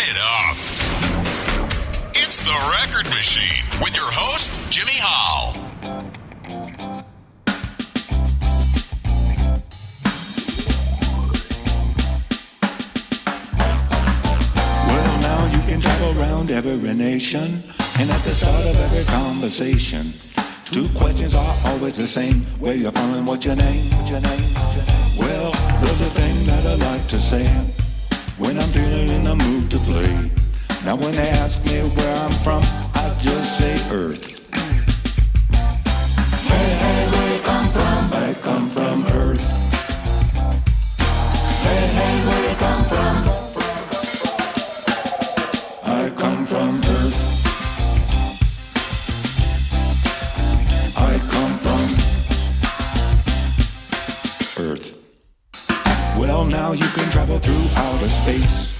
it up. It's The Record Machine with your host, Jimmy Howell. Well, now you can travel around every nation, and at the start of every conversation, two questions are always the same. Where you're from and what's your name? Well, there's a thing that I like to say when I'm feeling in the mood to play. Now when they ask me where I'm from, I just say Earth. Hey, hey, where you come from? I come from Earth. Hey, hey, where you come from? I come from Earth. I come from Earth. Well, now you can travel through outer space,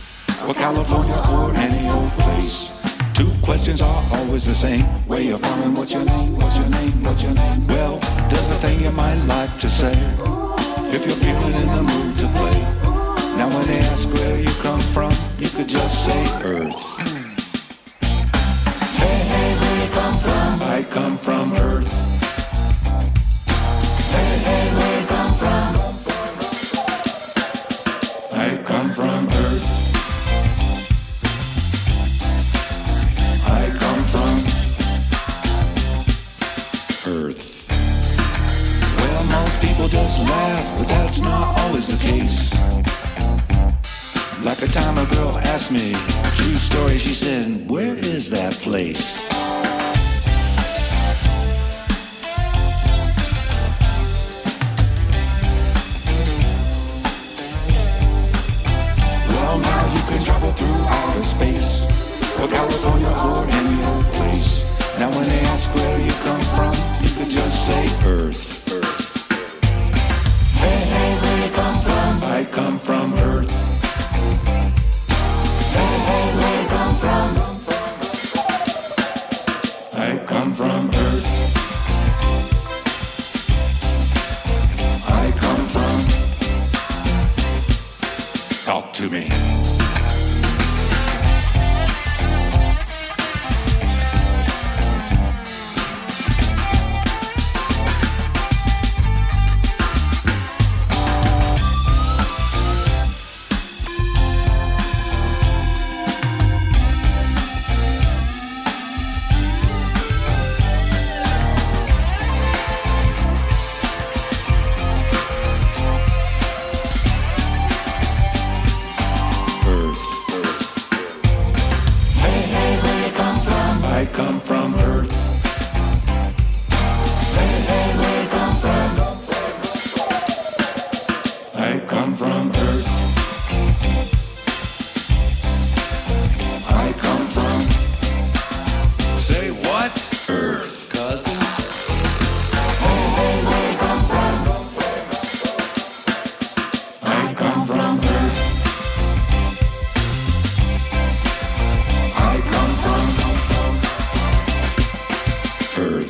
or California, or any old place. Two questions are always the same. Where you from and what's your name? What's your name? What's your name? Well, there's a thing you might like to say if you're feeling in the mood to play. Now when they ask where you come from, you could just say Earth. Hey, hey, where you come from? I come from Earth. Hey, hey, where you come from? I come from Earth. I come from Earth. Well, most people just laugh, but that's not always the case. Like a time a girl asked me, true story, she said, where is that place? Well, now you can travel through outer space, or California, or any old place. Now when they ask where you come from, you could just say Earth. Hey, hey, where you come from? I come from Earth. Hey, hey, where you come from? I come from Earth. I come from. Talk to me.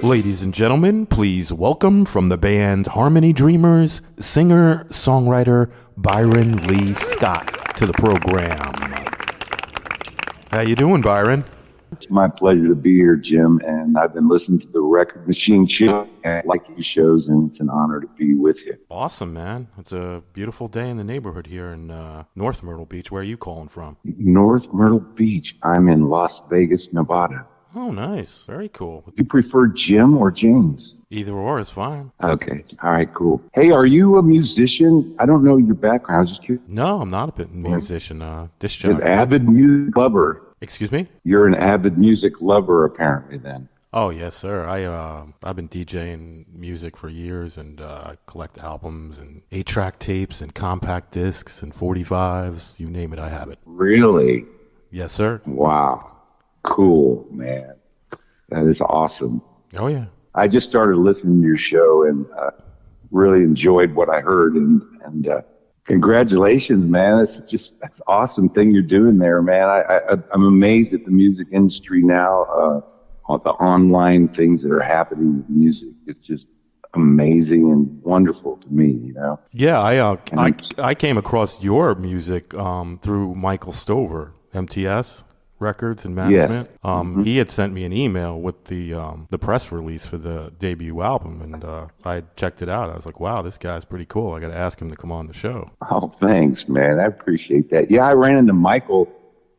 Ladies and gentlemen, please welcome from the band Harmony Dreamers, singer, songwriter Byron Lee Scott to the program. How you doing, Byron? It's my pleasure to be here, Jim, and I've been listening to the Record Machine show, and I like these shows, and it's an honor to be with you. Awesome, man. It's a beautiful day in the neighborhood here in North Myrtle Beach. Where are you calling from? North Myrtle Beach. I'm in Las Vegas, Nevada. Oh, nice. Very cool. You prefer Jim or James? Either or is fine. Okay. All right, cool. Hey, are you a musician? I don't know your background. I was just curious. No, I'm not a musician. Disc You're jockey. an avid music lover. Excuse me? You're an avid music lover, apparently, then. Oh, yes, sir. I've been DJing music for years, and I collect albums and 8-track tapes and compact discs and 45s. You name it, I have it. Really? Yes, sir. Wow. Cool, man. That is awesome. Oh, yeah. I just started listening to your show and really enjoyed what I heard. And congratulations, man. It's just an awesome thing you're doing there, man. I'm amazed at the music industry now, the online things that are happening with music. It's just amazing and wonderful to me, you know? Yeah, I came across your music through Michael Stover. MTS Records and Management. Yes. He had sent me an email with the press release for the debut album, and I checked it out. I was like, wow, this guy's pretty cool. I got to ask him to come on the show. Oh, thanks, man. I appreciate that. Yeah, I ran into Michael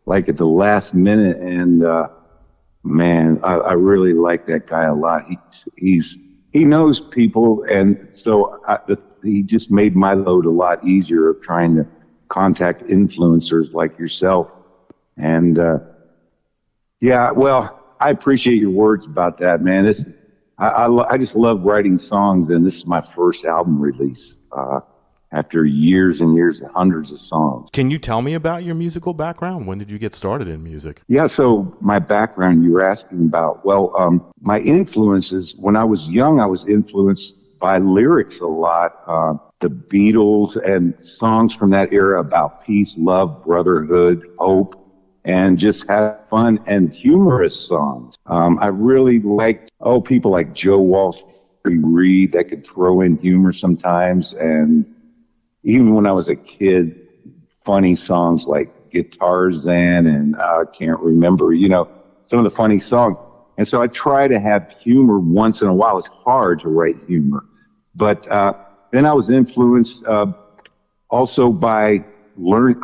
like at the last minute, and man, I really like that guy a lot. He knows people, and so he just made my load a lot easier of trying to contact influencers like yourself. And yeah, well, I appreciate your words about that, man. I just love writing songs, and this is my first album release after years and years and hundreds of songs. Can you tell me about your musical background? When did you get started in music? Yeah, so my background you were asking about. Well, my influences, when I was young, I was influenced by lyrics a lot. The Beatles and songs from that era about peace, love, brotherhood, hope, and just have fun, and humorous songs. I really liked, people like Joe Walsh, Reed, that could throw in humor sometimes. And even when I was a kid, funny songs like Guitar Zen and I can't remember, some of the funny songs. And so I try to have humor once in a while. It's hard to write humor. But then I was influenced also by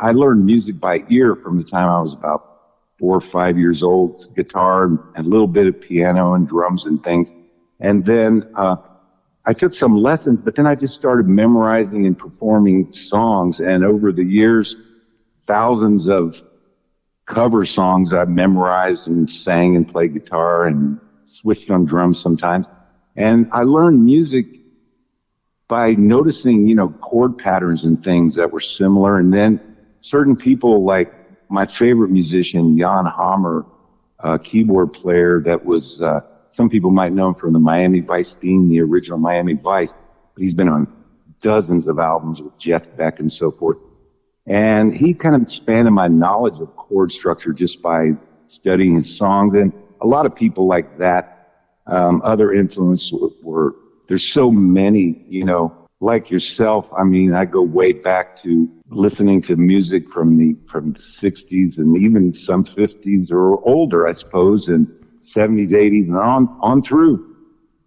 I learned music by ear from the time I was about 4 or 5 years old, guitar and a little bit of piano and drums and things. And then I took some lessons, but then I just started memorizing and performing songs. And over the years, thousands of cover songs I've memorized and sang and played guitar and switched on drums sometimes. And I learned music by noticing, chord patterns and things that were similar. And then certain people, like my favorite musician, Jan Hammer, keyboard player that was, some people might know him from the Miami Vice theme, the original Miami Vice. But he's been on dozens of albums with Jeff Beck and so forth. And he kind of expanded my knowledge of chord structure just by studying his songs. And a lot of people like that, other influences were, there's so many, like yourself. I mean, I go way back to listening to music from the 60s and even some 50s or older, I suppose, and 70s, 80s, and on through.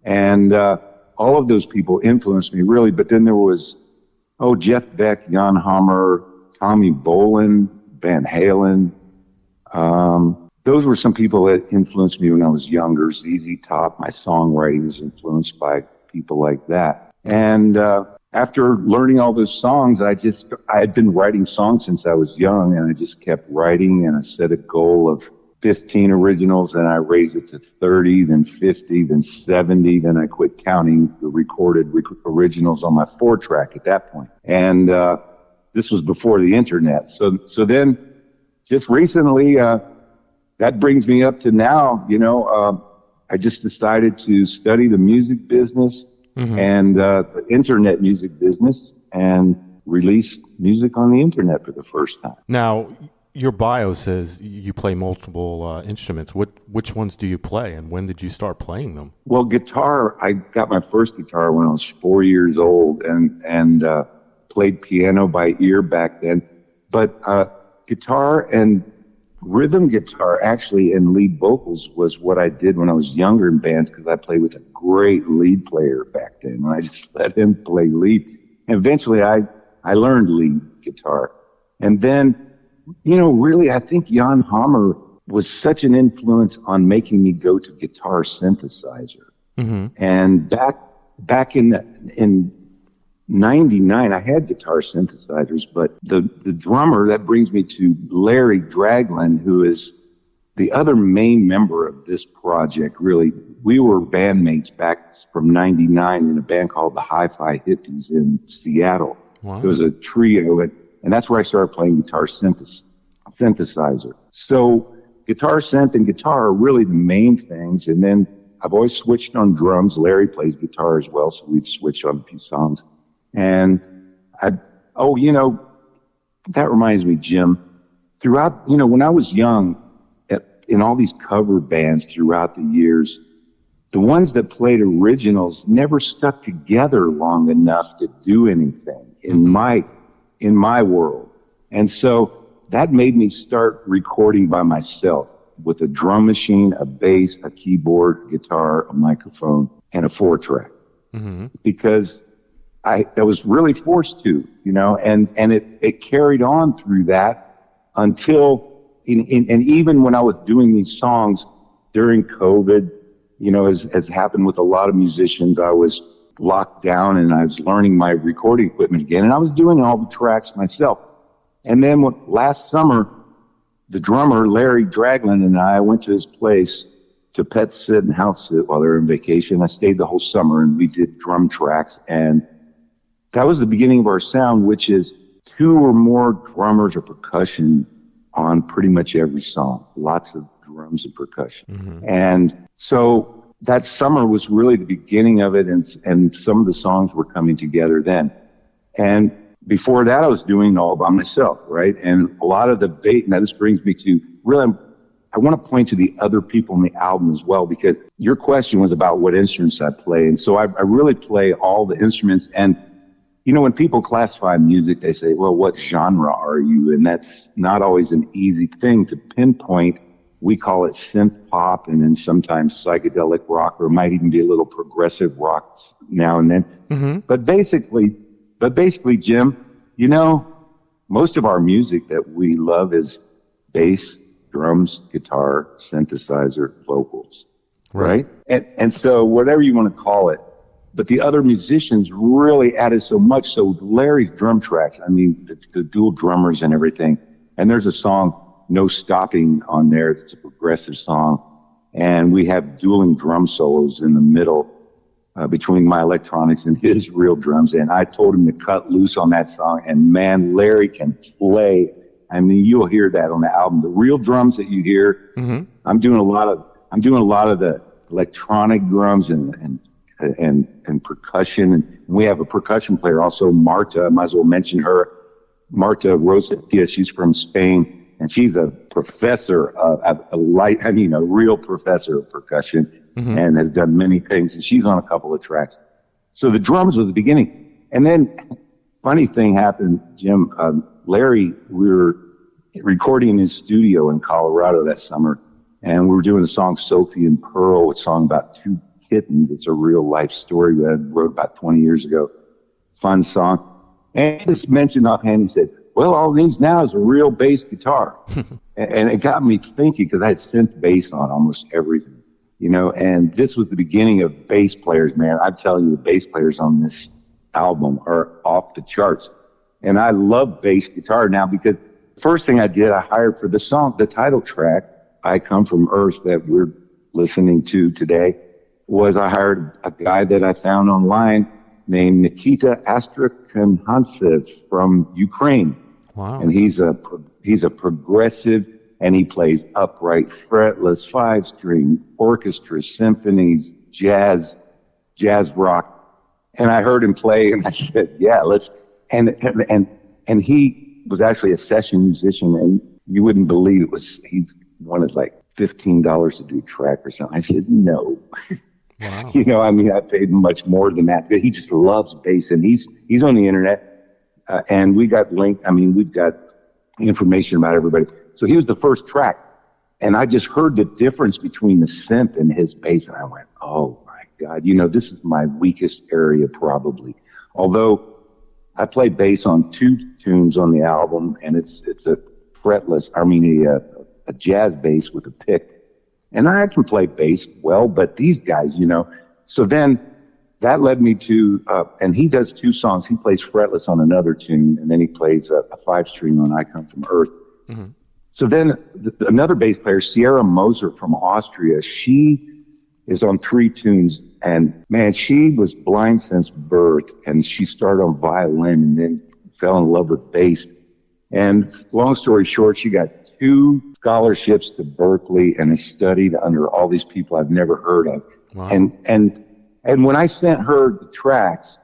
And all of those people influenced me, really. But then there was, Jeff Beck, Jan Hammer, Tommy Bolin, Van Halen. Those were some people that influenced me when I was younger. ZZ Top, my songwriting was influenced by people like that. And after learning all those songs, I had been writing songs since I was young, and I just kept writing, and I set a goal of 15 originals, and I raised it to 30, then 50, then 70, then I quit counting the recorded originals on my 4-track at that point. And this was before the internet. So then just recently, that brings me up to now, I just decided to study the music business and the internet music business and release music on the internet for the first time. Now, your bio says you play multiple instruments. Which ones do you play, and when did you start playing them? Well, guitar, I got my first guitar when I was 4 years old and played piano by ear back then. But guitar and rhythm guitar, actually, and lead vocals was what I did when I was younger in bands, because I played with a great lead player back then, and I just let him play lead. And eventually I learned lead guitar. And then, really, I think Jan Hammer was such an influence on making me go to guitar synthesizer. And back in 99, I had guitar synthesizers, but the drummer, that brings me to Larry Draglin, who is the other main member of this project, really. We were bandmates back from 99 in a band called the Hi-Fi Hippies in Seattle. Wow. It was a trio, and that's where I started playing guitar synthesizer. So guitar synth and guitar are really the main things, and then I've always switched on drums. Larry plays guitar as well, so we'd switch on a few songs. And that reminds me, Jim, throughout, when I was young, in all these cover bands throughout the years, the ones that played originals never stuck together long enough to do anything in my world. And so that made me start recording by myself with a drum machine, a bass, a keyboard, guitar, a microphone, and a 4-track. Because I was really forced to, and it carried on through that until, and even when I was doing these songs during COVID, as happened with a lot of musicians, I was locked down and I was learning my recording equipment again, and I was doing all the tracks myself. And then last summer, the drummer, Larry Dragland, and I went to his place to pet sit and house sit while they were on vacation. I stayed the whole summer and we did drum tracks. And that was the beginning of our sound, which is 2 or more drummers or percussion on pretty much every song. Lots of drums and percussion. And so that summer was really the beginning of it. And some of the songs were coming together then. And before that, I was doing it all by myself, right? And a lot of the debate, now this brings me to really, I want to point to the other people on the album as well, because your question was about what instruments I play. And so I really play all the instruments. And, when people classify music, they say, well, what genre are you? And that's not always an easy thing to pinpoint. We call it synth pop and then sometimes psychedelic rock, or it might even be a little progressive rock now and then. But basically, Jim, most of our music that we love is bass, drums, guitar, synthesizer, vocals, right? And so whatever you want to call it, but the other musicians really added so much. So Larry's drum tracks, the dual drummers and everything. And there's a song, No Stopping, on there. It's a progressive song. And we have dueling drum solos in the middle between my electronics and his real drums. And I told him to cut loose on that song. And man, Larry can play. You'll hear that on the album. The real drums that you hear, I'm doing a lot of the electronic drums and percussion. And we have a percussion player also, Marta. I might as well mention her. Marta Rosatia, she's from Spain, and she's a professor a real professor of percussion, and has done many things. And she's on a couple of tracks. So the drums was the beginning. And then funny thing happened, Jim. Larry, we were recording in his studio in Colorado that summer, and we were doing the song Sophie and Pearl, a song about 2 kittens. It's a real life story that I wrote about 20 years ago. Fun song. And he just mentioned offhand, he said, well, all these now is a real bass guitar. And it got me thinking, because I had synth bass on almost everything, and this was the beginning of bass players, man. I'm telling you, the bass players on this album are off the charts. And I love bass guitar now, because the first thing I did, I hired for the song, the title track, I Come From Earth, that we're listening to today, was I hired a guy that I found online named Nikita Astrakhanantsev from Ukraine. Wow. And he's a progressive, and he plays upright, fretless, 5-string, orchestra, symphonies, jazz rock. And I heard him play, and I said, yeah, let's. And he was actually a session musician, and you wouldn't believe he wanted like $15 to do a track or something. I said, no. Wow. I paid him much more than that. He just loves bass, and he's on the internet, and we got we've got information about everybody. So he was the first track, and I just heard the difference between the synth and his bass, and I went, oh my God, this is my weakest area probably. Although I play bass on 2 tunes on the album, and it's a fretless, a jazz bass with a pick. And I can play bass well, but these guys, So then that led me to, and he does 2 songs. He plays fretless on another tune, and then he plays a 5-string on I Come From Earth. So then another bass player, Sierra Moser from Austria, she is on 3 tunes. And man, she was blind since birth, and she started on violin and then fell in love with bass. And long story short, she got 2 scholarships to Berkeley and has studied under all these people I've never heard of. Wow. And when I sent her the tracks,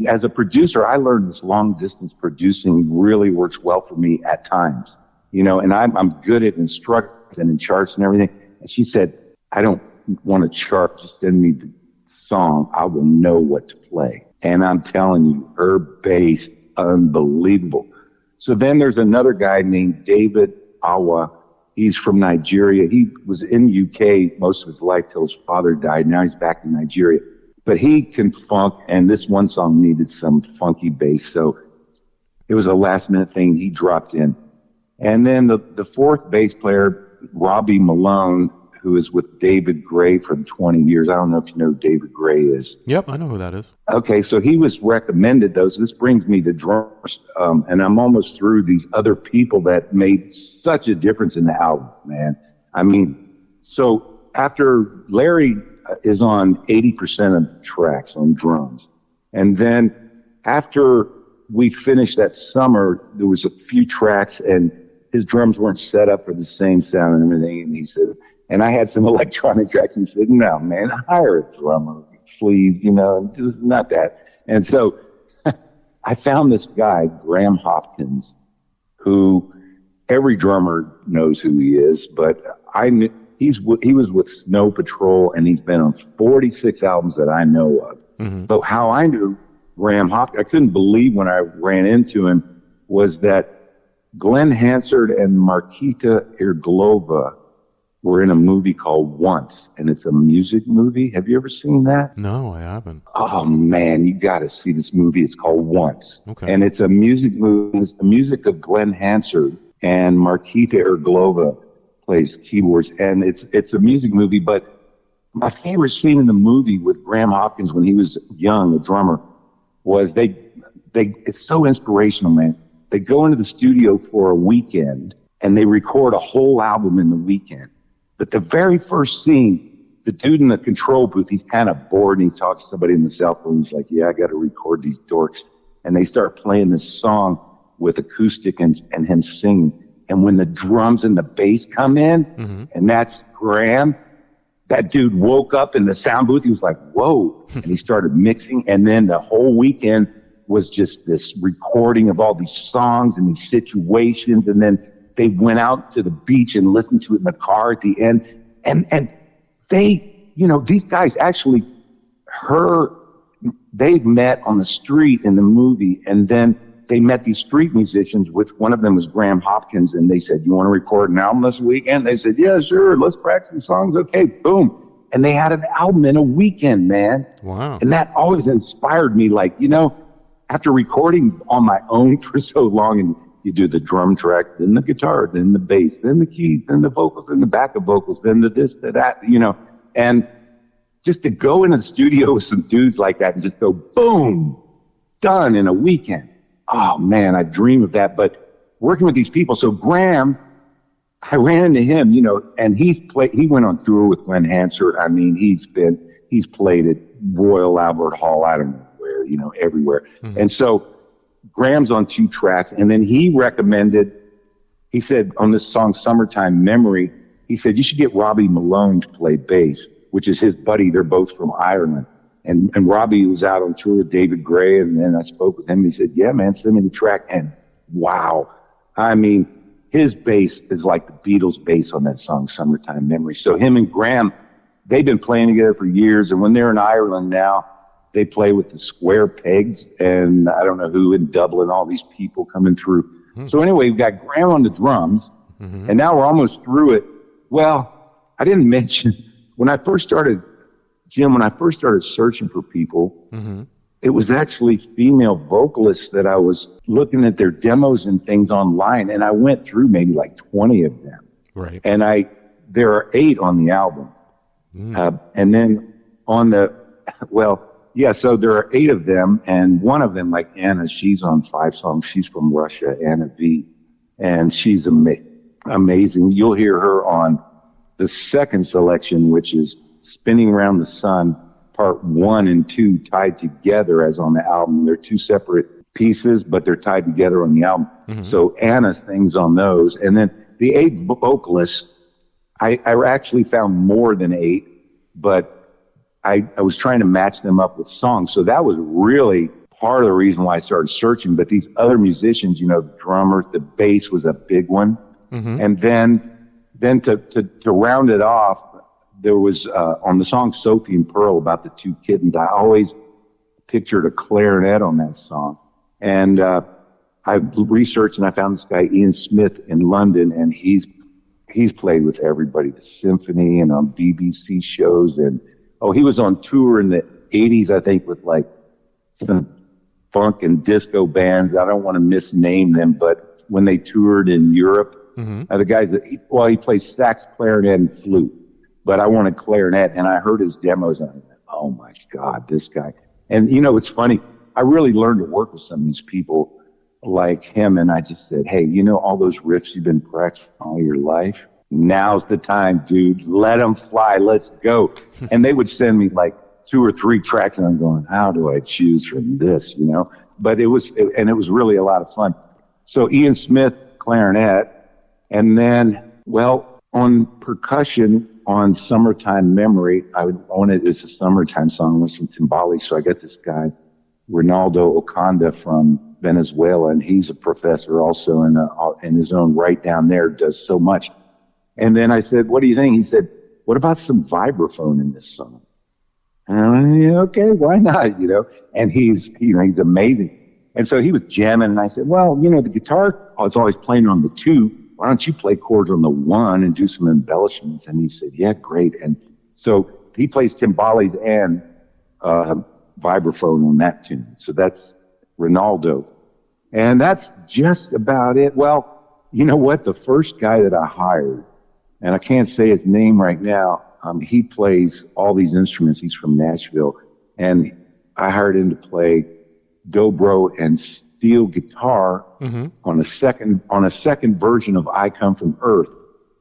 as a producer, I learned this long distance producing really works well for me at times, and I'm good at instructions and in charts and everything. And she said, I don't want a chart, just send me the song. I will know what to play. And I'm telling you, her bass, unbelievable. So then there's another guy named David Awa. He's from Nigeria. He was in UK most of his life till his father died. Now he's back in Nigeria. But he can funk, and this one song needed some funky bass. So it was a last-minute thing. He dropped in. And then the fourth bass player, Robbie Malone, who is with David Gray for 20 years. I don't know if you know who David Gray is. Yep, I know who that is. Okay, so he was recommended those. This brings me to drummers, and I'm almost through these other people that made such a difference in the album, man. I mean, so after Larry is on 80% of the tracks on drums, and then after we finished that summer, there was a few tracks, and his drums weren't set up for the same sound and everything, and he said, and I had some electronic tracks, and he said, no, man, hire a drummer, please, just not that. And so I found this guy, Graham Hopkins, who every drummer knows who he is, but I knew he was with Snow Patrol, and he's been on 46 albums that I know of. Mm-hmm. But how I knew Graham Hopkins, I couldn't believe when I ran into him, was that Glenn Hansard and Markita Irglova were in a movie called Once, and it's a music movie. Have you ever seen that? No, I haven't. Oh, man, you got to see this movie. It's called Once. Okay. And it's a music movie. It's the music of Glenn Hansard, and Markita Irglova plays keyboards, and it's a music movie. But my favorite scene in the movie with Graham Hopkins when he was young, the drummer, was it's so inspirational, man. They go into the studio for a weekend, and they record a whole album in the weekend. But the very first scene, the dude in the control booth, he's kind of bored, and he talks to somebody in the cell phone. He's like, yeah, I got to record these dorks. And they start playing this song with acoustic and him singing. And when the drums and the bass come in, mm-hmm. and that's Graham, that dude woke up in the sound booth. He was like, whoa. And he started mixing. And then the whole weekend was just this recording of all these songs and these situations. And then they went out to the beach and listened to it in the car at the end. And they, these guys actually they met on the street in the movie. And then they met these street musicians, which one of them was Graham Hopkins. And they said, you want to record an album this weekend? They said, yeah, sure. Let's practice the songs. Okay, boom. And they had an album in a weekend, man. Wow. And that always inspired me. Like, after recording on my own for so long, and you do the drum track, then the guitar, then the bass, then the keys, then the vocals, then the backup vocals, then the this, the that, and just to go in a studio with some dudes like that and just go, boom, done in a weekend. Oh man, I dream of that. But working with these people, so Graham, I ran into him, and he went on tour with Glenn Hansard. I mean, he's played at Royal Albert Hall, I don't know where, everywhere. Mm-hmm. And so Graham's on 2 tracks, and then he said on this song, Summertime Memory, he said, you should get Robbie Malone to play bass, which is his buddy. They're both from Ireland. And Robbie was out on tour with David Gray, and then I spoke with him. He said, yeah, man, send me the track. And wow, I mean, his bass is like the Beatles' bass on that song, Summertime Memory. So him and Graham, they've been playing together for years, and when they're in Ireland now, they play with the Square Pegs, and I don't know who in Dublin, all these people coming through. Mm-hmm. So anyway, we've got Graham on the drums, mm-hmm. and now we're almost through it. Well, I didn't mention, when I first started searching for people, mm-hmm. it was actually female vocalists that I was looking at their demos and things online, and I went through maybe like 20 of them. Right. And there are 8 on the album. Mm. And then so there are 8 of them, and one of them, like Anna, she's on 5 songs. She's from Russia, Anna V, and she's amazing. You'll hear her on the second selection, which is Spinning Around the Sun, part 1 and 2 tied together as on the album. They're 2 separate pieces, but they're tied together on the album. Mm-hmm. So Anna sings on those. And then the 8 vocalists, I actually found more than 8, but I was trying to match them up with songs. So that was really part of the reason why I started searching. But these other musicians, the drummer, the bass was a big one. Mm-hmm. And then to round it off, there was on the song Sophie and Pearl about the 2 kittens. I always pictured a clarinet on that song. And I researched and I found this guy, Ian Smith, in London, and he's played with everybody, the symphony and on BBC shows. And, he was on tour in the 80s, I think, with like some funk and disco bands. I don't want to misname them, but when they toured in Europe, the guys he plays sax, clarinet, and flute. But I wanted clarinet, and I heard his demos, and I went, oh my God, this guy. And, it's funny. I really learned to work with some of these people like him, and I just said, hey, all those riffs you've been practicing all your life? Now's the time, dude. Let them fly. Let's go. And they would send me like 2 or 3 tracks, and I'm going, how do I choose from this, But it was really a lot of fun. So Ian Smith, clarinet, and then, on percussion, on Summertime Memory, it's a summertime song with some timbales, so I got this guy, Ronaldo Oconda from Venezuela, and he's a professor also in his own right down there, does so much. And then I said, what do you think? He said, what about some vibraphone in this song? And okay, why not, And he's amazing. And so he was jamming, and I said, well, the guitar is always playing on the 2. Why don't you play chords on the 1 and do some embellishments? And he said, yeah, great. And so he plays timbales and vibraphone on that tune. So that's Ronaldo. And that's just about it. Well, you know what? The first guy that I hired, and I can't say his name right now, he plays all these instruments. He's from Nashville. And I hired him to play dobro and steel guitar on a second version of I Come From Earth,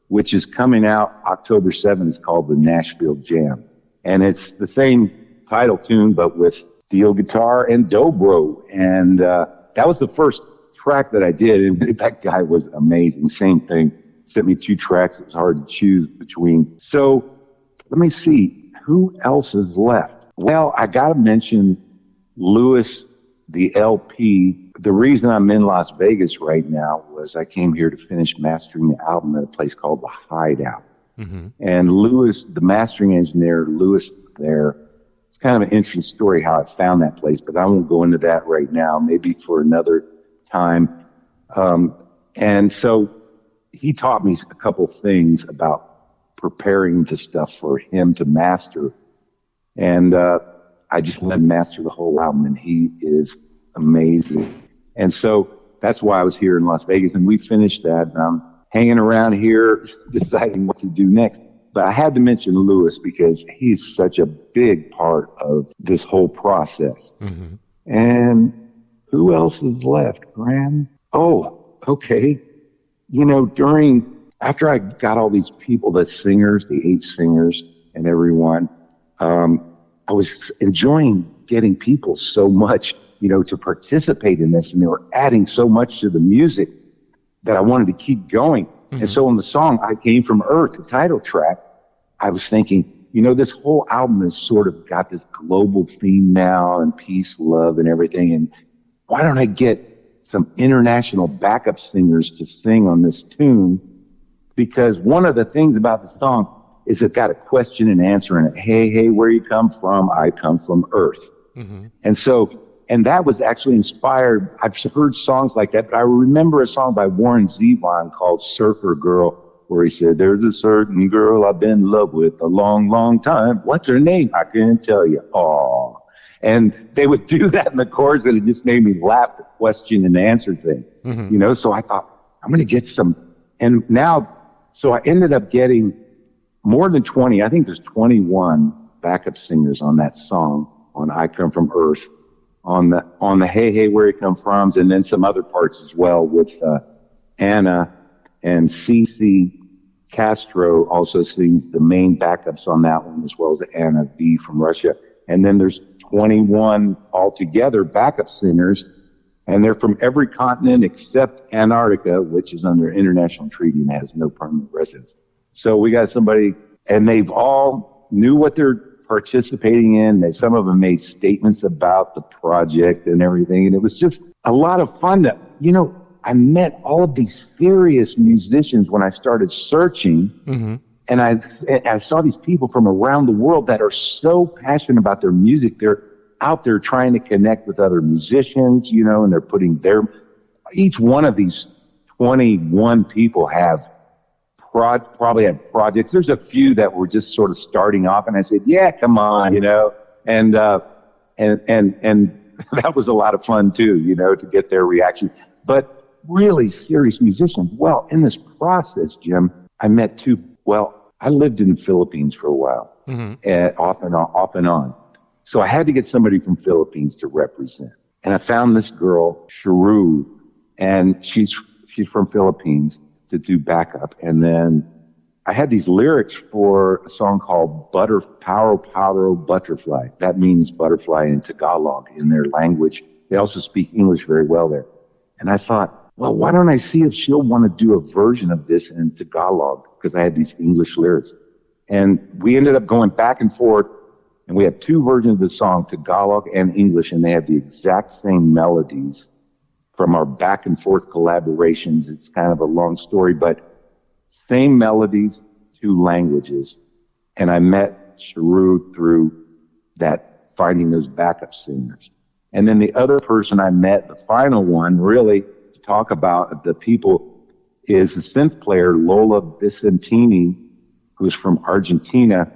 which is coming out October 7th. It's called the Nashville Jam. And it's the same title tune, but with steel guitar and dobro. And that was the first track that I did. And that guy was amazing. Same thing. Sent me 2 tracks. It was hard to choose between. So let me see. Who else is left? Well, I got to mention Lewis, the LP. The reason I'm in Las Vegas right now was I came here to finish mastering the album at a place called The Hideout. And Lewis, the mastering engineer, Lewis there, it's kind of an interesting story how I found that place, but I won't go into that right now, maybe for another time. And so he taught me a couple things about preparing the stuff for him to master. And I just let him master the whole album, and he is amazing. And so that's why I was here in Las Vegas, and we finished that. And I'm hanging around here deciding what to do next. But I had to mention Lewis because he's such a big part of this whole process. And who else is left, Graham? Oh, okay. After I got all these people, the singers, the 8 singers and everyone, I was enjoying getting people so much, to participate in this, and they were adding so much to the music that I wanted to keep going. And so on the song, I Came From Earth, the title track, I was thinking, this whole album has sort of got this global theme now, and peace, love, and everything. And why don't I get some international backup singers to sing on this tune? Because one of the things about the song is it's got a question and answer in it. Hey, where you come from? I come from Earth. And that was actually inspired. I've heard songs like that, but I remember a song by Warren Zevon called Surfer Girl, where he said, there's a certain girl I've been in love with a long, long time. What's her name? I can't tell you. Aw. And they would do that in the chorus, and it just made me laugh, the question and answer thing. So I thought, I'm going to get some. And now, so I ended up getting more than 20. I think there's 21 backup singers on that song, on I Come From Earth, on the Hey, Where You Come From, and then some other parts as well with Anna, and Cece Castro also sings the main backups on that one, as well as Anna V from Russia. And then there's 21 altogether backup singers, and they're from every continent except Antarctica, which is under international treaty and has no permanent residence. So we got somebody, and they've all knew what they're participating in. Some of them made statements about the project and everything, and it was just a lot of fun. I met all of these serious musicians when I started searching, and I saw these people from around the world that are so passionate about their music. They're out there trying to connect with other musicians, and they're putting their each one of these 21 people have probably had projects. There's a few that were just sort of starting off, and I said, yeah, come on, and that was a lot of fun too, to get their reaction. But really serious musicians. Well, in this process, Jim, I met I lived in the Philippines for a while, off and on. So I had to get somebody from Philippines to represent. And I found this girl, Sharu, and she's from Philippines, to do backup. And then I had these lyrics for a song called Paro Butterfly. That means butterfly in Tagalog in their language. They also speak English very well there. And I thought, well, why don't I see if she'll want to do a version of this in Tagalog? Because I had these English lyrics. And we ended up going back and forth, and we had two versions of the song, Tagalog and English, and they had the exact same melodies from our back and forth collaborations. It's kind of a long story, but same melodies, two languages. And I met Sharu through that, finding those backup singers. And then the other person I met, the final one, really to talk about the people, is a synth player, Lola Vicentini, who's from Argentina.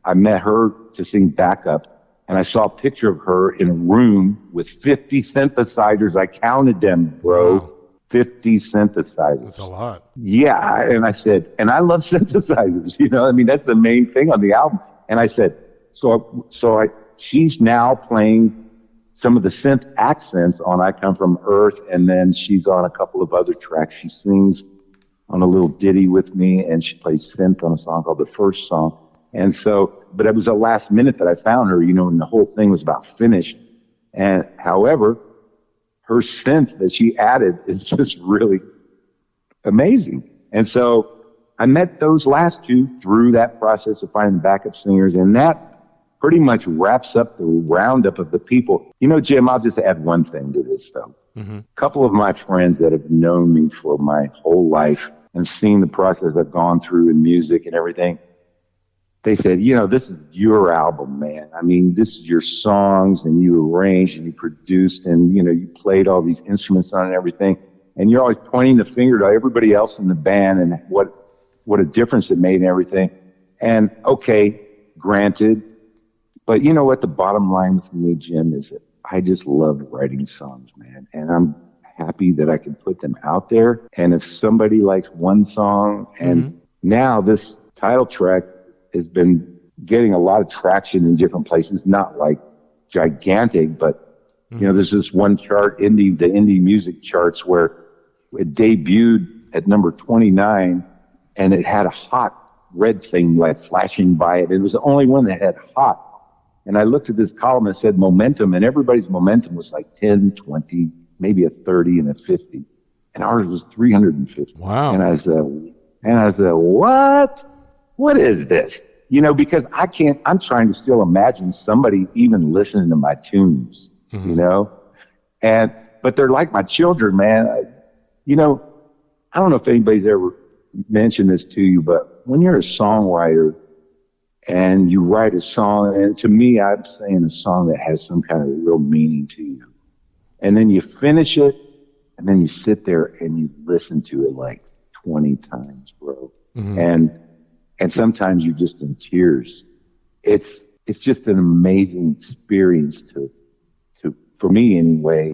I met her to sing backup, and I saw a picture of her in a room with 50 synthesizers. I counted them, bro. Wow. 50 synthesizers. That's a lot. Yeah, and I said, and I love synthesizers, that's the main thing on the album. And I said, she's now playing some of the synth accents on I Come From Earth, and then she's on a couple of other tracks. She sings on a little ditty with me, and she plays synth on a song called The First Song. And so, but it was the last minute that I found her, and the whole thing was about finished. And however, her synth that she added is just really amazing. And so I met those last two through that process of finding backup singers, and that pretty much wraps up the roundup of the people. Jim, I'll just add one thing to this, though. Mm-hmm. A couple of my friends that have known me for my whole life and seen the process I've gone through in music and everything, they said, this is your album, man. This is your songs, and you arranged and you produced, and, you played all these instruments on and everything. And you're always pointing the finger to everybody else in the band and what a difference it made and everything. And okay, granted, but you know what? The bottom line with me, Jim, is that I just love writing songs, man. And I'm happy that I can put them out there. And if somebody likes one song, and now this title track has been getting a lot of traction in different places, not like gigantic, but there's this one chart, the indie music charts, where it debuted at number 29, and it had a hot red thing like flashing by it. It was the only one that had hot. And I looked at this column and said momentum, and everybody's momentum was like 10, 20, maybe a 30 and a 50. And ours was 350. Wow. And I said, what? What is this? Because I'm trying to still imagine somebody even listening to my tunes, but they're like my children, man. I don't know if anybody's ever mentioned this to you, but when you're a songwriter and you write a song, and to me, I'm saying a song that has some kind of real meaning to you, and then you finish it, and then you sit there and you listen to it like 20 times, bro. Mm-hmm. And sometimes you're just in tears. It's just an amazing experience to for me anyway,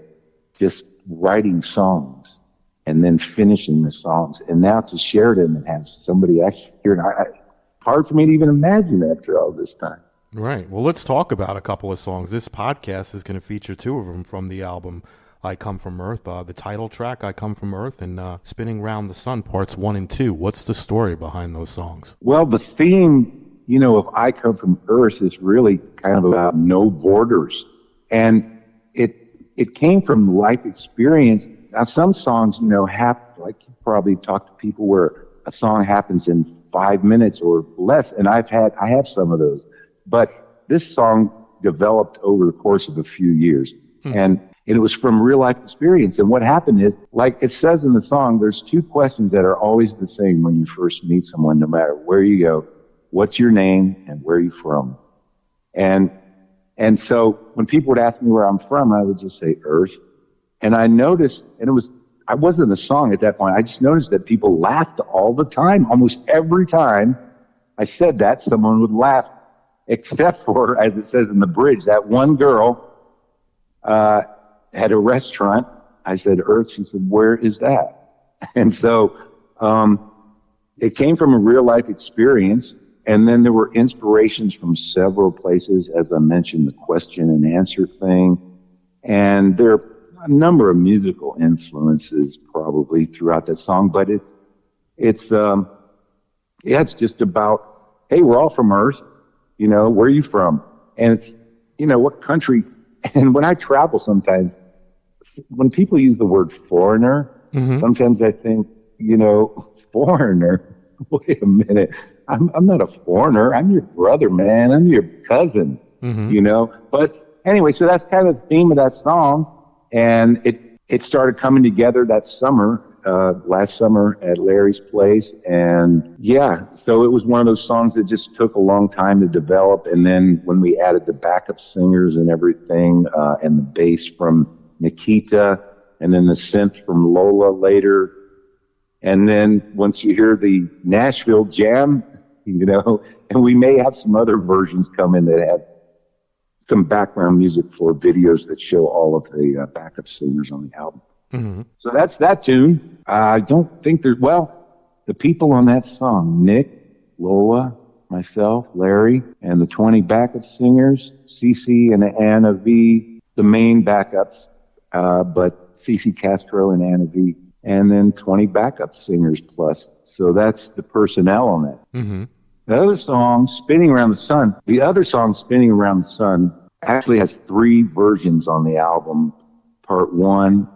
just writing songs and then finishing the songs. And now to share them and have somebody actually hear it, hard for me to even imagine after all this time. Right. Well, let's talk about a couple of songs. This podcast is going to feature two of them from the album I Come From Earth, the title track, I Come From Earth, and Spinning Round the Sun, parts 1 and 2. What's the story behind those songs? Well, the theme, of I Come From Earth is really kind of about no borders. And it came from life experience. Now, some songs, happen, like you probably talk to people where a song happens in 5 minutes or less, and I have some of those. But this song developed over the course of a few years. And it was from real life experience. And what happened is, like it says in the song, there's two questions that are always the same when you first meet someone, no matter where you go. What's your name and where are you from? And so when people would ask me where I'm from, I would just say Earth. And I noticed, and it was I wasn't a song at that point. I just noticed that people laughed all the time. Almost every time I said that, someone would laugh, except for, as it says in the bridge, that one girl had a restaurant. I said, Earth. She said, where is that? And so it came from a real life experience. And then there were inspirations from several places, as I mentioned, the question and answer thing. And there are a number of musical influences probably throughout that song, but it's just about, hey, we're all from Earth, you know, where are you from? And it's, you know, what country? And when I travel sometimes, when people use the word foreigner, sometimes I think, you know, foreigner, wait a minute, I'm not a foreigner, I'm your brother, man, I'm your cousin, you know? But anyway, so that's kind of the theme of that song. And it started coming together that summer, last summer at Larry's place. And yeah, so it was one of those songs that just took a long time to develop. And then when we added the backup singers and everything, and the bass from Nikita, and then the synth from Lola later. And then once you hear the Nashville jam, you know, and we may have some other versions come in that have some background music for videos that show all of the backup singers on the album. So that's that tune. I don't think the people on that song, Nick, Lola, myself, Larry, and the 20 backup singers, Cece and Anna V, the main backups, but Cece Castro and Anna V, and then 20 backup singers plus. So that's the personnel on that. The other song, Spinning Around the Sun, actually has 3 versions on the album. Part 1,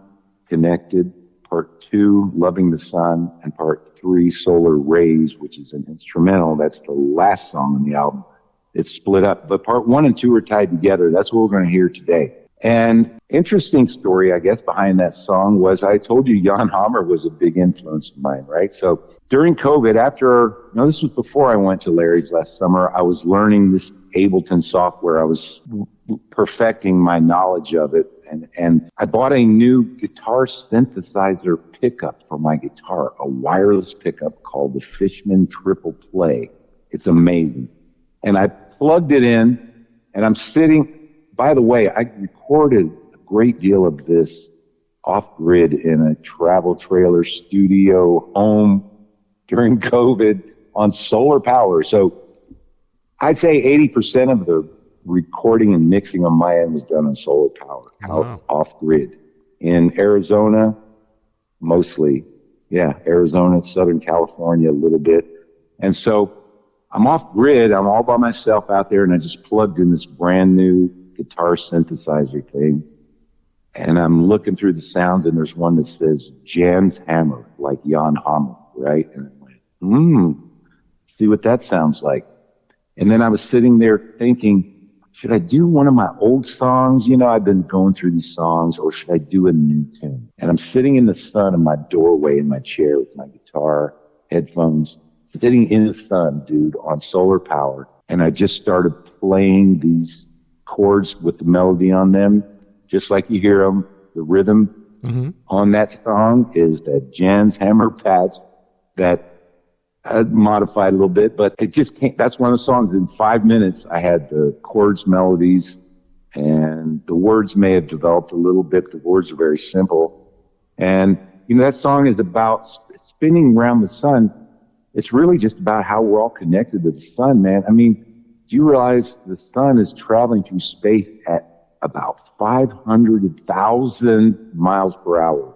Connected. Part 2, Loving the Sun. And Part 3, Solar Rays, which is an instrumental. That's the last song on the album. It's split up. But Part 1 and 2 are tied together. That's what we're going to hear today. And interesting story, I guess, behind that song was I told you Jan Hammer was a big influence of mine, right? So during COVID, this was before I went to Larry's last summer, I was learning this Ableton software. I was perfecting my knowledge of it. And I bought a new guitar synthesizer pickup for my guitar, a wireless pickup called the Fishman Triple Play. It's amazing. And I plugged it in, and I'm sitting. By the way, I recorded a great deal of this off-grid in a travel trailer studio home during COVID on solar power. So I'd say 80% of the recording and mixing on my end was done on solar power, out off-grid. In Arizona, mostly. Yeah, Arizona, Southern California a little bit. And so I'm off-grid. I'm all by myself out there, and I just plugged in this brand new guitar synthesizer thing, and I'm looking through the sounds, and there's one that says Jan's Hammer, like Jan Hammer, right? And I went, see what that sounds like. And then I was sitting there thinking, should I do one of my old songs? You know, I've been going through these songs, or should I do a new tune? And I'm sitting in the sun in my doorway in my chair with my guitar, headphones, sitting in the sun, dude, on solar power. And I just started playing these chords with the melody on them, just like you hear them. The rhythm on that song is that Jan's Hammer patch that I modified a little bit, but it just can't. That's one of the songs. In 5 minutes, I had the chords, melodies, and the words may have developed a little bit. The words are very simple. And, you know, that song is about spinning around the sun. It's really just about how we're all connected to the sun, man. I mean, do you realize the sun is traveling through space at about 500,000 miles per hour?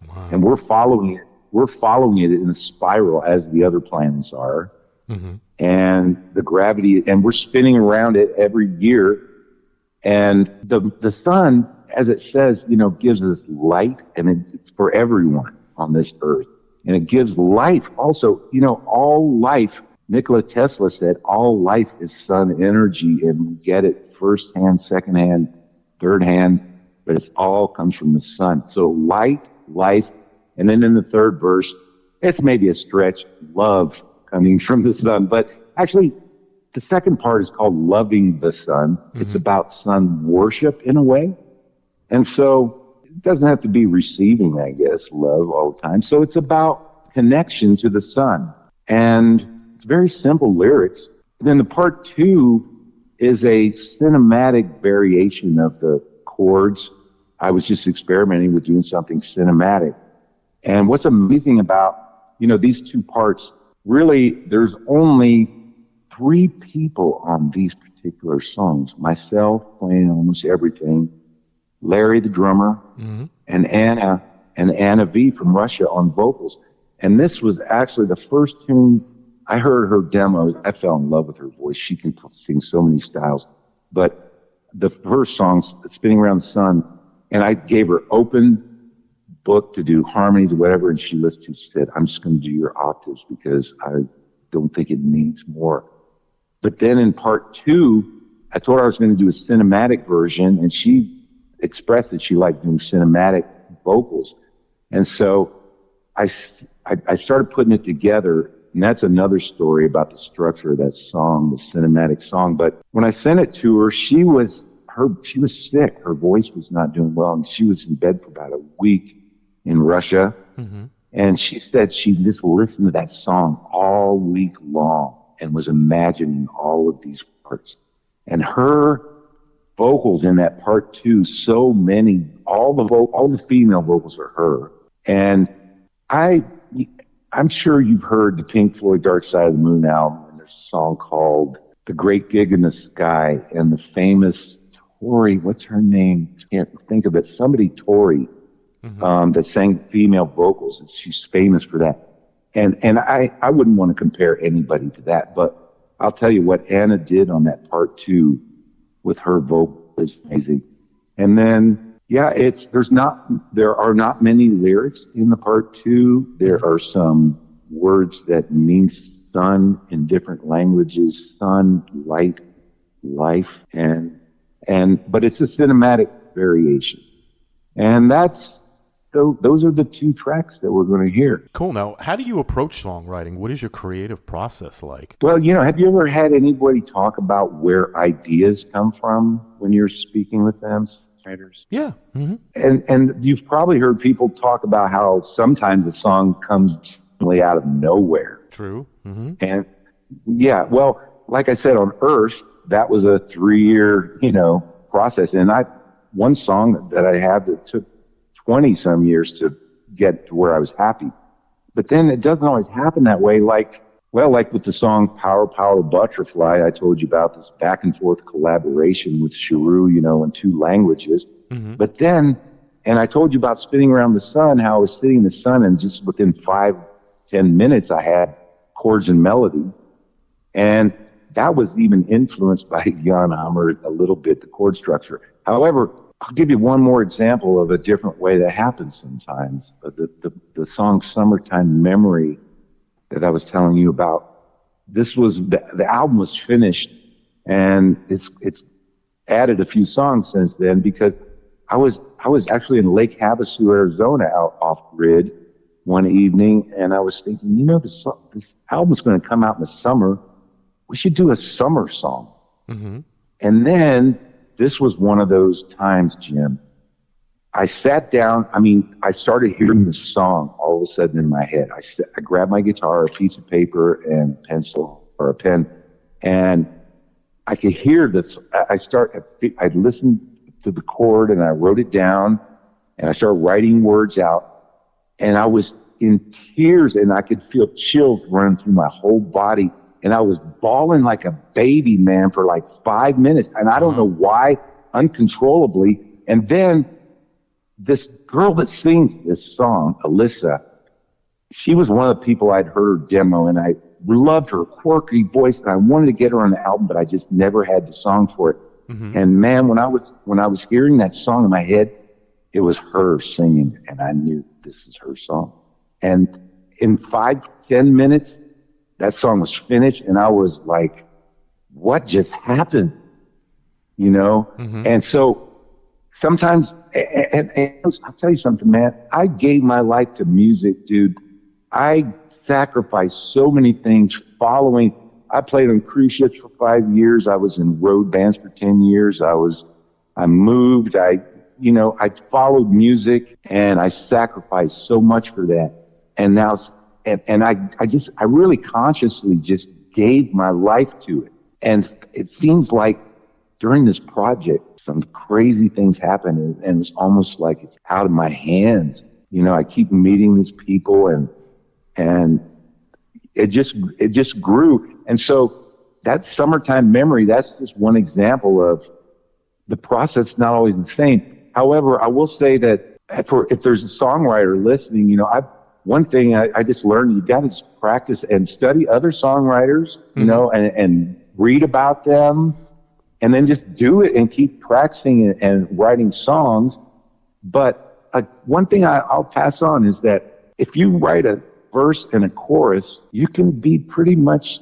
Wow. And we're following it. We're following it in a spiral as the other planets are. And the gravity, and we're spinning around it every year. And the sun, as it says, you know, gives us light, and it's for everyone on this earth. And it gives life also, you know, all life. Nikola Tesla said all life is sun energy, and we get it firsthand, secondhand, thirdhand, but it all comes from the sun. So light, life, and then in the third verse, it's maybe a stretch, love coming from the sun. But actually, the second part is called Loving the Sun. It's about sun worship in a way. And so it doesn't have to be receiving, I guess, love all the time. So it's about connection to the sun. And it's very simple lyrics. Then the part two is a cinematic variation of the chords. I was just experimenting with doing something cinematic. And what's amazing about, these two parts, really, there's only 3 people on these particular songs. Myself playing almost everything, Larry the drummer, and Anna V from Russia on vocals. And this was actually the first tune I heard her demo. I fell in love with her voice. She can sing so many styles. But the first song, Spinning Around the Sun, and I gave her open book to do harmonies or whatever, and she listened to it. She said, I'm just going to do your octaves because I don't think it needs more. But then in part 2, I told her I was going to do a cinematic version, and she expressed that she liked doing cinematic vocals. And so I started putting it together, and that's another story about the structure of that song, the cinematic song. But when I sent it to her, she was sick. Her voice was not doing well, and she was in bed for about a week in Russia. And she said she just listened to that song all week long and was imagining all of these parts. And her vocals in that part 2, so many, all the female vocals are her. And I'm sure you've heard the Pink Floyd Dark Side of the Moon album, and there's a song called The Great Gig in the Sky, and the famous Tori, what's her name? Can't think of it. Somebody Tori, that sang female vocals. She's famous for that. And I wouldn't want to compare anybody to that, but I'll tell you what Anna did on that part 2 with her vocal is amazing. And then, there are not many lyrics in the part 2. There are some words that mean sun in different languages, sun, light, life, but it's a cinematic variation. And those are the 2 tracks that we're going to hear. Cool. Now, how do you approach songwriting? What is your creative process like? Well, have you ever had anybody talk about where ideas come from when you're speaking with them? Writers? Yeah. And you've probably heard people talk about how sometimes a song comes out of nowhere. True. And well, like I said, on Earth, that was a 3-year, process. And one song that I have that took 20 some years to get to where I was happy. But then it doesn't always happen that way. Like with the song Power, Power, Butterfly, I told you about this back and forth collaboration with Cheru, in 2 languages. But then, and I told you about Spinning Around the Sun, how I was sitting in the sun, and just within 5-10 minutes, I had chords and melody. And that was even influenced by Jan Hammer a little bit, the chord structure. However, I'll give you one more example of a different way that happens sometimes. The song Summertime Memory that I was telling you about, the album was finished, and it's added a few songs since then, because I was actually in Lake Havasu, Arizona, out off grid one evening, and I was thinking, this album's going to come out in the summer. We should do a summer song. And then this was one of those times, Jim. I sat down. I started hearing the song all of a sudden in my head. I grabbed my guitar, a piece of paper, and pencil or a pen, and I could hear this. I listened to the chord, and I wrote it down, and I started writing words out, and I was in tears, and I could feel chills running through my whole body. And I was bawling like a baby, man, for like 5 minutes. And I don't know why, uncontrollably. And then this girl that sings this song, Alyssa, she was one of the people I'd heard her demo, and I loved her quirky voice, and I wanted to get her on the album, but I just never had the song for it. And man, when I was hearing that song in my head, it was her singing, and I knew this is her song. And in 5-10 minutes, that song was finished, and I was like, what just happened? And so sometimes, and I'll tell you something, man, I gave my life to music, dude. I sacrificed so many things I played on cruise ships for 5 years. I was in road bands for 10 years. I moved. I I followed music and I sacrificed so much for that. And now, and I really consciously just gave my life to it. And it seems like during this project, some crazy things happen, and it's almost like it's out of my hands. I keep meeting these people, and it just grew. And so that summertime memory, that's just one example of the process not always the same. However, I will say that if there's a songwriter listening, one thing I just learned, you got to practice and study other songwriters, and read about them, and then just do it and keep practicing and writing songs. But one thing I'll pass on is that if you write a verse and a chorus, you can be pretty much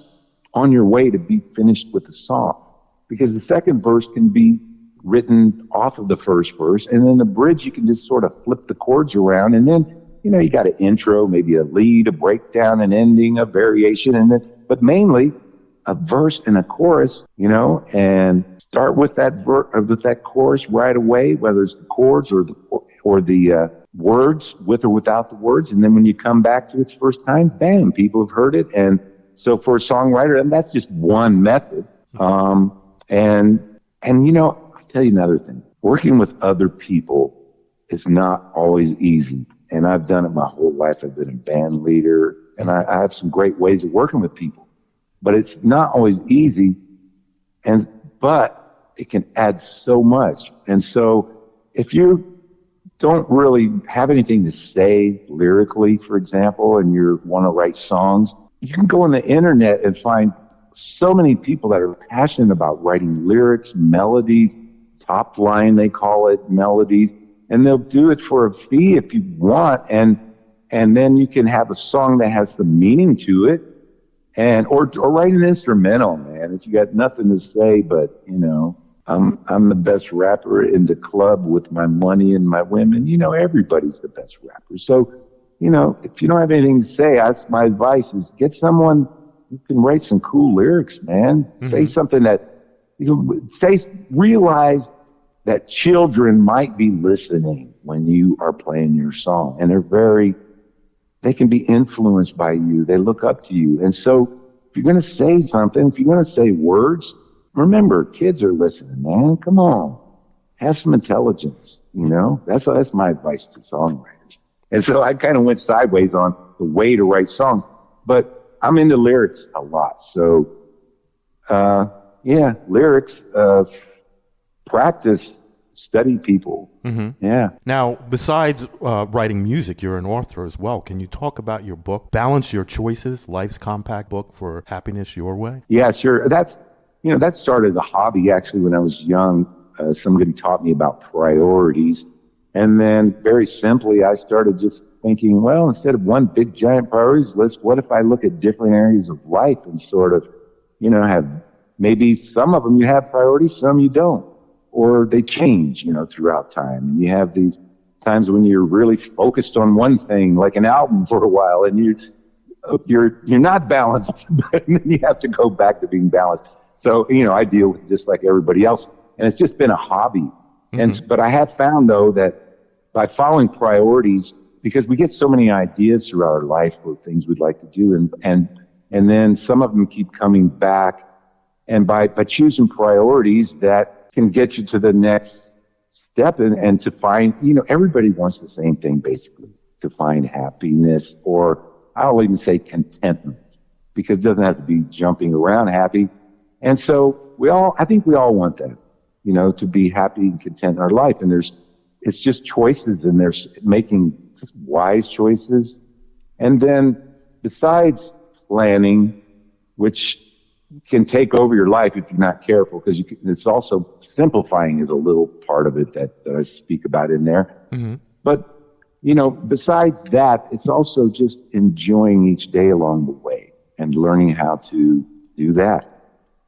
on your way to be finished with the song, because the second verse can be written off of the first verse, and then the bridge you can just sort of flip the chords around, and then you got an intro, maybe a lead, a breakdown, an ending, a variation, but mainly a verse and a chorus, and start with that chorus right away, whether it's the chords or the words, with or without the words, and then when you come back to its first time, bam, people have heard it. And so for a songwriter, and that's just one method. And I'll tell you another thing. Working with other people is not always easy. And I've done it my whole life. I've been a band leader, and I have some great ways of working with people. But it's not always easy, but it can add so much. And so if you don't really have anything to say lyrically, for example, and you want to write songs, you can go on the internet and find so many people that are passionate about writing lyrics, melodies, top line, they call it, melodies, and they'll do it for a fee if you want, and then you can have a song that has some meaning to it, or write an instrumental, man. If you got nothing to say, but I'm the best rapper in the club with my money and my women. Everybody's the best rapper. So, if you don't have anything to say, my advice is get someone who can write some cool lyrics, man. Mm-hmm. Say something that realize that children might be listening when you are playing your song, and they can be influenced by you. They look up to you. And so if you're going to say something, if you're going to say words, remember, kids are listening, man. Come on. Have some intelligence, That's my advice to songwriters. And so I kind of went sideways on the way to write songs, but I'm into lyrics a lot. So, lyrics, practice, study people. Mm-hmm. Yeah. Now, besides writing music, you're an author as well. Can you talk about your book, Balance Your Choices, Life's Compact Book for Happiness Your Way? Yeah, sure. That started a hobby actually when I was young. Somebody taught me about priorities. And then very simply, I started just thinking, well, instead of one big giant priorities list, what if I look at different areas of life and sort of, have maybe some of them you have priorities, some you don't, or they change, throughout time. And you have these times when you're really focused on one thing, like an album for a while, and you're not balanced, but then you have to go back to being balanced. So, I deal with it just like everybody else, and it's just been a hobby. Mm-hmm. But I have found, though, that by following priorities, because we get so many ideas throughout our life for things we'd like to do, and then some of them keep coming back, and by choosing priorities, that can get you to the next step and to find, everybody wants the same thing, basically, to find happiness, or I'll even say contentment, because it doesn't have to be jumping around happy. And so I think we all want that, to be happy and content in our life. And it's just choices, and there's making wise choices. And then besides planning, which can take over your life if you're not careful, because it's also simplifying is a little part of it that I speak about in there. Mm-hmm. But, besides that, it's also just enjoying each day along the way and learning how to do that.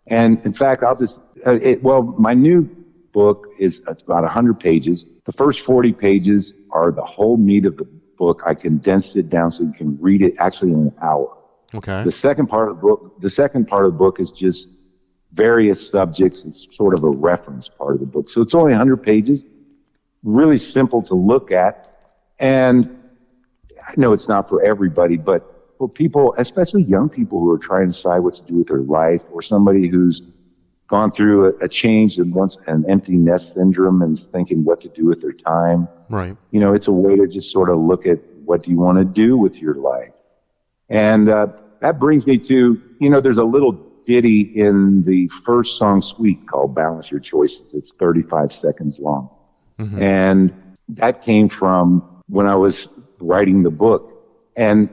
And in fact, my new book is about 100 pages. The first 40 pages are the whole meat of the book. I condensed it down so you can read it actually in an hour. Okay. The second part of the book is just various subjects. It's sort of a reference part of the book. So it's only 100 pages. really simple to look at. And I know it's not for everybody, but for people, especially young people who are trying to decide what to do with their life, or somebody who's gone through a change and wants an empty nest syndrome and is thinking what to do with their time. Right. It's a way to just sort of look at what do you want to do with your life. And that brings me to, there's a little ditty in the first song suite called Balance Your Choices. It's 35 seconds long. Mm-hmm. And that came from when I was writing the book. And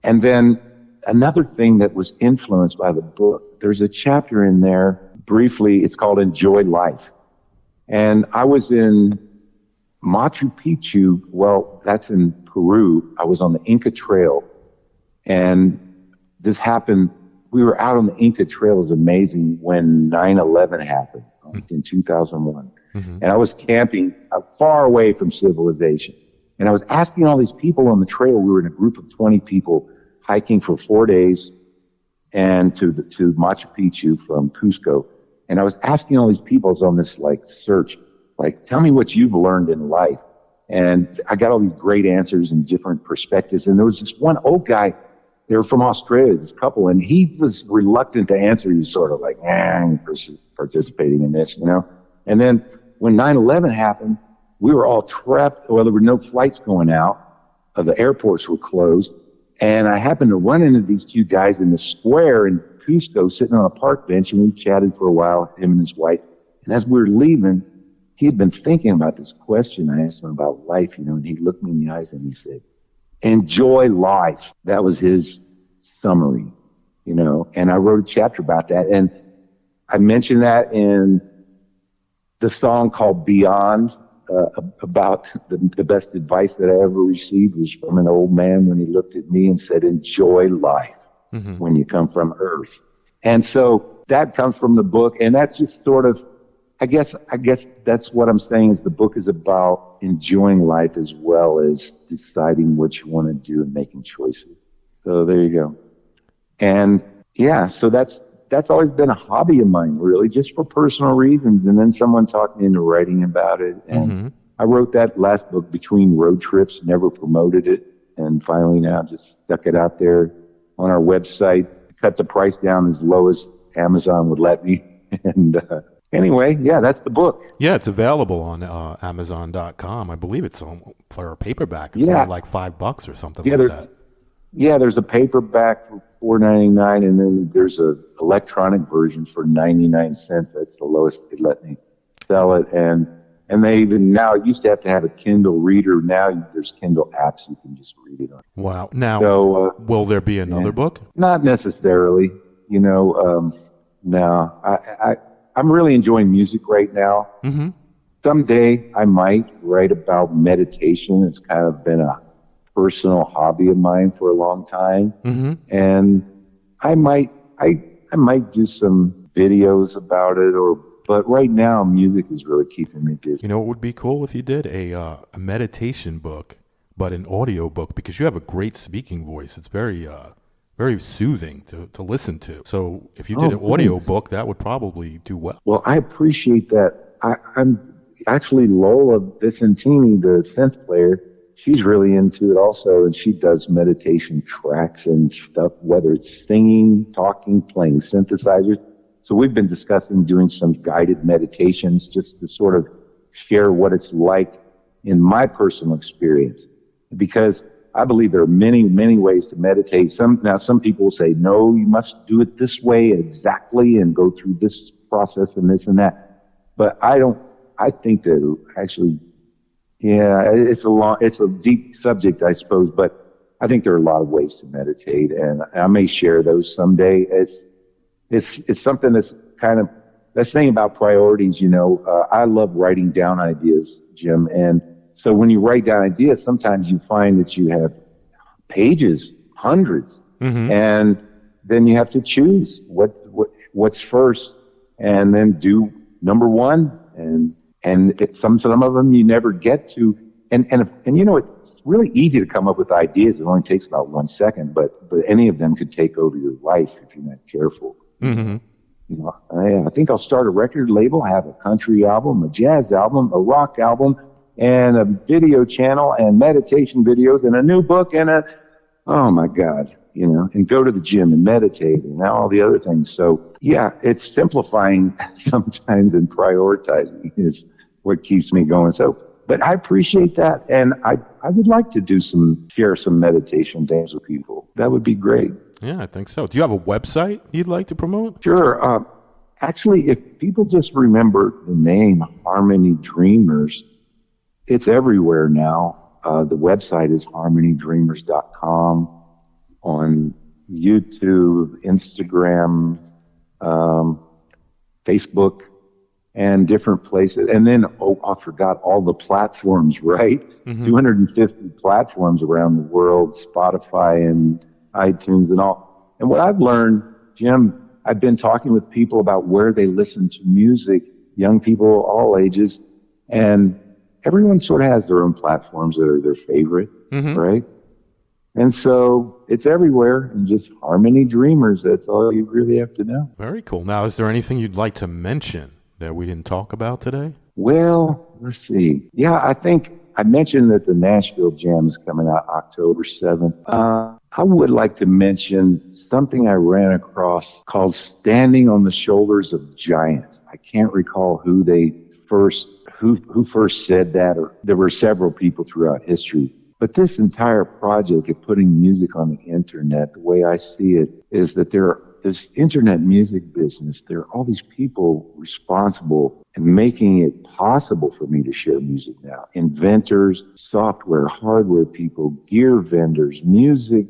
then another thing that was influenced by the book, there's a chapter in there, briefly, it's called Enjoy Life. And I was in Machu Picchu, well, that's in Peru. I was on the Inca Trail. And this happened, we were out on the Inca Trail. It was amazing when 9/11 happened in 2001. Mm-hmm. And I was camping far away from civilization. And I was asking all these people on the trail, we were in a group of 20 people hiking for 4 days and to Machu Picchu from Cusco. And I was asking all these people, I was on this search, tell me what you've learned in life. And I got all these great answers and different perspectives. And there was this one old guy, they were from Australia, this couple, and he was reluctant to answer. He was sort of I'm participating in this, And then when 9/11 happened, we were all trapped. Well, there were no flights going out. The airports were closed. And I happened to run into these two guys in the square in Cusco sitting on a park bench, and we chatted for a while, him and his wife. And as we were leaving, he had been thinking about this question. I asked him about life, and he looked me in the eyes and he said, enjoy life. That was his summary, and I wrote a chapter about that. And I mentioned that in the song called Beyond, about the best advice that I ever received was from an old man when he looked at me and said, enjoy life when you come from Earth. And so that comes from the book. And that's just sort of, I guess that's what I'm saying is the book is about enjoying life as well as deciding what you want to do and making choices. So there you go. And yeah, so that's always been a hobby of mine, really, just for personal reasons. And then someone talked me into writing about it. And I wrote that last book between road trips, never promoted it. And finally now just stuck it out there on our website, cut the price down as low as Amazon would let me. And anyway, yeah, that's the book. Yeah, it's available on Amazon.com. I believe it's for a paperback. It's only like $5 or something like that. Yeah, there's a paperback for $4.99, and then there's a electronic version for 99 cents. That's the lowest they let me sell it. And they even now, it used to have a Kindle reader. Now there's Kindle apps you can just read it on. Wow. Now, will there be another book? Not necessarily. No. I'm really enjoying music right now. Mm-hmm. Someday I might write about meditation. It's kind of been a personal hobby of mine for a long time. Mm-hmm. And I might do some videos about it, but right now music is really keeping me busy. It would be cool if you did a meditation book, but an audio book, because you have a great speaking voice. It's very soothing to listen to. So if you did an audio book, that would probably do well. Well, I appreciate that. I'm actually Lola Vicentini, the synth player. She's really into it also, and she does meditation tracks and stuff, whether it's singing, talking, playing synthesizers. So we've been discussing doing some guided meditations just to sort of share what it's like in my personal experience. Because I believe there are many, many ways to meditate. Some people will say, no, you must do it this way exactly and go through this process and this and that. But I think that actually, it's a deep subject, I suppose, but I think there are a lot of ways to meditate, and I may share those someday. It's something that's that's the thing about priorities, I love writing down ideas, Jim, and so when you write down ideas, sometimes you find that you have pages, hundreds, and then you have to choose what's first, and then do number one, and some of them you never get to, and it's really easy to come up with ideas. It only takes about 1 second, but any of them could take over your life if you're not careful. Mm-hmm. I think I'll start a record label, have a country album, a jazz album, a rock album, and a video channel and meditation videos and a new book and oh my God, and go to the gym and meditate and all the other things. So yeah, it's simplifying sometimes and prioritizing is what keeps me going. So, but I appreciate that. And I would like to share some meditation days with people. That would be great. Yeah, I think so. Do you have a website you'd like to promote? Sure. Actually, if people just remember the name Harmony Dreamers, it's everywhere now. The website is harmonydreamers.com, on YouTube, Instagram, Facebook, and different places. And then, I forgot all the platforms, right? Mm-hmm. 250 platforms around the world, Spotify and iTunes and all. And what I've learned, Jim, I've been talking with people about where they listen to music, young people, all ages, and everyone sort of has their own platforms that are their favorite, mm-hmm. right? And so it's everywhere, and just Harmony Dreamers, that's all you really have to know. Very cool. Now, is there anything you'd like to mention that we didn't talk about today? Well, let's see. Yeah, I think I mentioned that the Nashville Jam is coming out October 7th. I would like to mention something I ran across called Standing on the Shoulders of Giants. I can't recall who first said that, or there were several people throughout history. But this entire project of putting music on the internet, the way I see it, is that this internet music business, there are all these people responsible in making it possible for me to share music now. Inventors, software, hardware people, gear vendors, music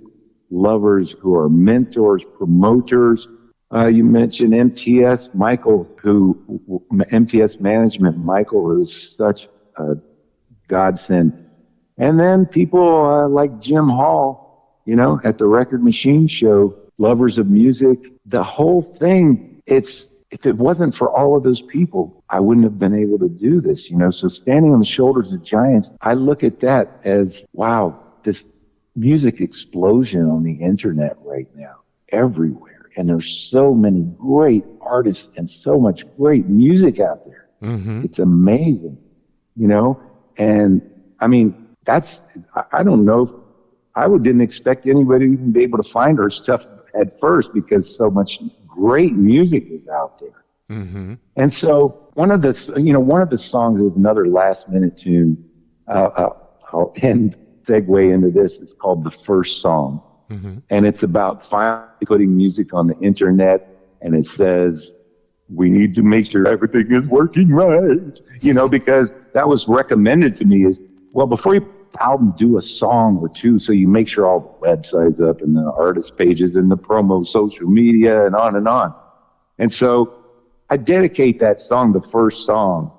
lovers who are mentors, promoters. You mentioned MTS Management, Michael, who's such a godsend. And then people like Jim Hall, at the Record Machine Show, lovers of music, the whole thing, if it wasn't for all of those people, I wouldn't have been able to do this, So Standing on the Shoulders of Giants, I look at that as, wow, this music explosion on the internet right now, everywhere. And there's so many great artists and so much great music out there. Mm-hmm. It's amazing, And I mean, I don't know. I didn't expect anybody to even be able to find our stuff at first because so much great music is out there. Mm-hmm. And so one of the songs was another last minute tune. I'll segue into this. It's called The First Song. Mm-hmm. And it's about finally putting music on the internet. And it says, we need to make sure everything is working right. Because that was recommended to me is, well, before you album, do a song or two so you make sure all the websites up and the artist pages and the promo social media and on and on. And so I dedicate that song, The First Song,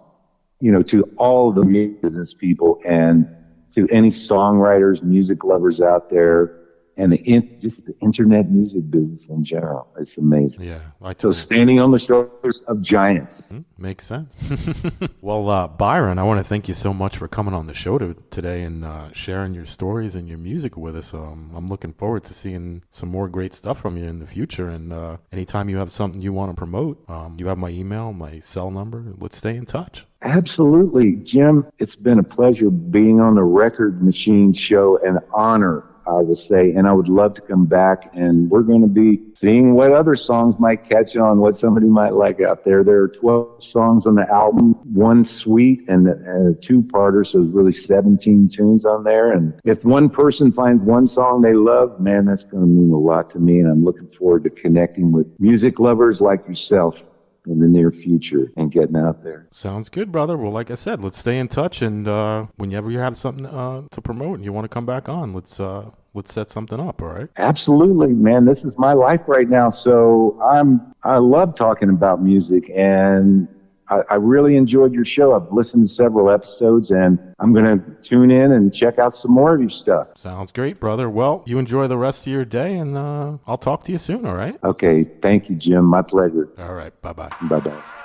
to all the music business people and to any songwriters, music lovers out there, and just the internet music business in general. It's amazing. Yeah. So Standing on the Shoulders of Giants. Makes sense. Well, Byron, I want to thank you so much for coming on the show today and sharing your stories and your music with us. I'm looking forward to seeing some more great stuff from you in the future. And anytime you have something you want to promote, you have my email, my cell number. Let's stay in touch. Absolutely. Jim, it's been a pleasure being on the Record Machine Show, an honor, I will say, and I would love to come back, and we're going to be seeing what other songs might catch on, what somebody might like out there. There are 12 songs on the album, one suite and a two-parter, so there's really 17 tunes on there. And if one person finds one song they love, man, that's going to mean a lot to me, and I'm looking forward to connecting with music lovers like yourself in the near future and getting out there. Sounds good, brother. Well, like I said, let's stay in touch, and whenever you have something to promote and you want to come back on, let's set something up. All right? Absolutely, man. This is my life right now, so I love talking about music, and I really enjoyed your show. I've listened to several episodes, and I'm going to tune in and check out some more of your stuff. Sounds great, brother. Well, you enjoy the rest of your day, and I'll talk to you soon, all right? Okay. Thank you, Jim. My pleasure. All right. Bye-bye. Bye-bye.